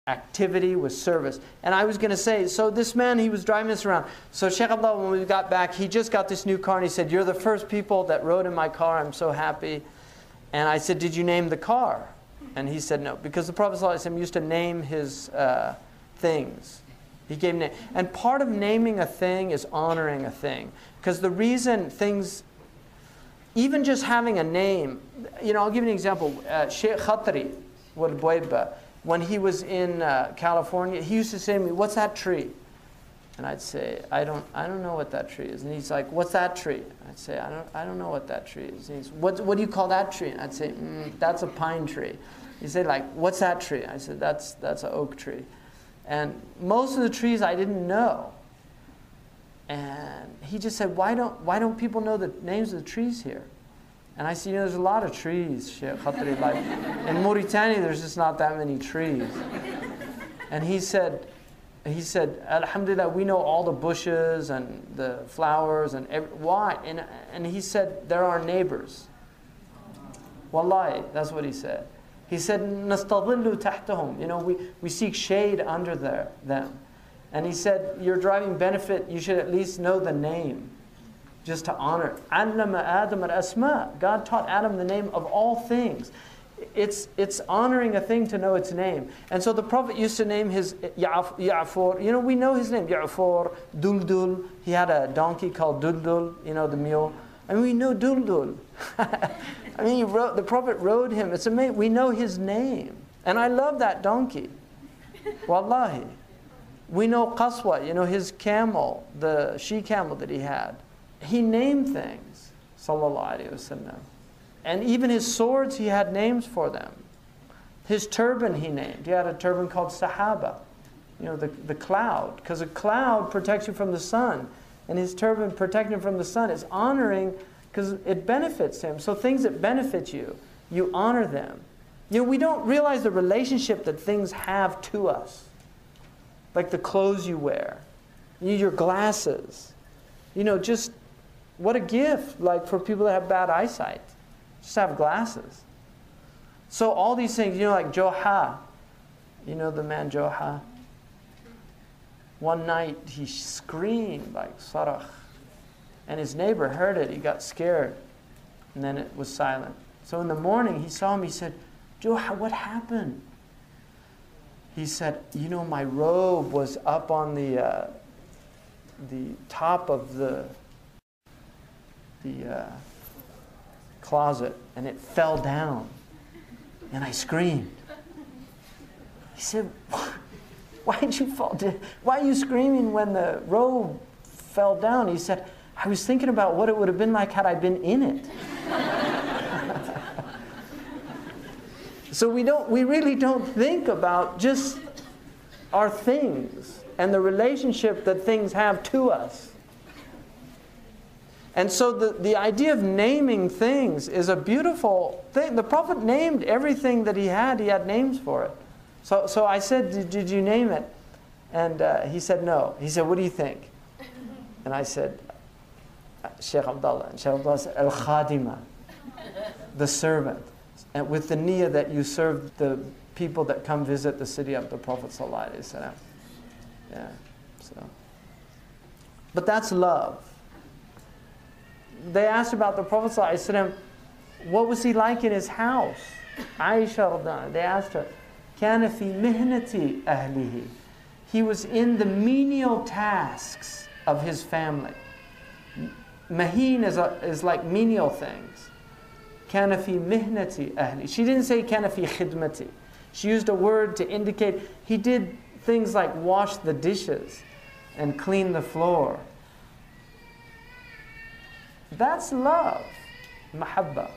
activity, with service. And I was going to say, so this man, he was driving us around. So Sheikh Abdullah, when we got back, he just got this new car, and he said, "You're the first people that rode in my car. I'm so happy." And I said, "Did you name the car?" And he said, "No," because the Prophet ﷺ used to name his things. He gave name. And part of naming a thing is honoring a thing. Because the reason things, even just having a name, I'll give you an example. Sheikh Khatri, when he was in California, he used to say to me, "What's that tree?" And I'd say, I don't know what that tree is. And he's like, "What's that tree?" I'd say, I don't know what that tree is. And he's, what do you call that tree? And I'd say, "That's a pine tree." He'd say, like, "What's that tree?" I said, that's an oak tree. And most of the trees I didn't know. And he just said, why don't people know the names of the trees here? And I said, there's a lot of trees, Sheikh Khatri. Like, in Mauritania, there's just not that many trees. And he said, "Alhamdulillah, we know all the bushes and the flowers and why?" And he said, "They're our neighbors." Wallahi, that's what he said. He said, "Nastadillu tahtahum." We seek shade under them. And he said, "You're driving benefit, you should at least know the name, just to honor. Allama Adam al-asma. God taught Adam the name of all things. It's honoring a thing to know its name. And so the Prophet used to name his Ya'fur. We know his name, Ya'fur, Duldul. He had a donkey called Duldul, the mule. And we know Duldul. The Prophet rode him. It's amazing. We know his name. And I love that donkey. Wallahi. We know Qaswa, his camel, the she-camel that he had. He named things, sallallahu alayhi wasallam. And even his swords, he had names for them. His turban he named. He had a turban called Sahaba, the cloud. Because a cloud protects you from the sun. And his turban protecting him from the sun is honoring, because it benefits him. So things that benefit you, you honor them. We don't realize the relationship that things have to us. Like the clothes you wear, your glasses. Just what a gift, like for people that have bad eyesight. Just have glasses. So all these things, like Joha. The man Joha. One night he screamed like Sarach. And his neighbor heard it. He got scared. And then it was silent. So in the morning he saw him. He said, "Joha, what happened?" He said, "My robe was up on the top of the closet, and it fell down, and I screamed." He said, "Why did you fall down? Why are you screaming when the robe fell down?" He said, "I was thinking about what it would have been like had I been in it." So we really don't think about just our things and the relationship that things have to us. And so the idea of naming things is a beautiful thing. The Prophet named everything that he had names for it. So I said, did you name it? And he said, no. He said, "What do you think?" And I said, Sheikh Abdullah. And Sheikh Abdullah said, "Al-Khadima," the servant. And with the niyyah that you serve the people that come visit the city of the Prophet sallallahu alaihi wasallam. Yeah. But that's love. They asked about the Prophet sallallahu alaihi wasallam, what was he like in his house? Aisha radhiyallahu anha, they asked her, "Kana fi mihnati ahlihi." He was in the menial tasks of his family. Mahin is like menial things. Kana fi mihnati ahli. She didn't say kana fi khidmati. She used a word to indicate he did things like wash the dishes and clean the floor. That's love, mahabba.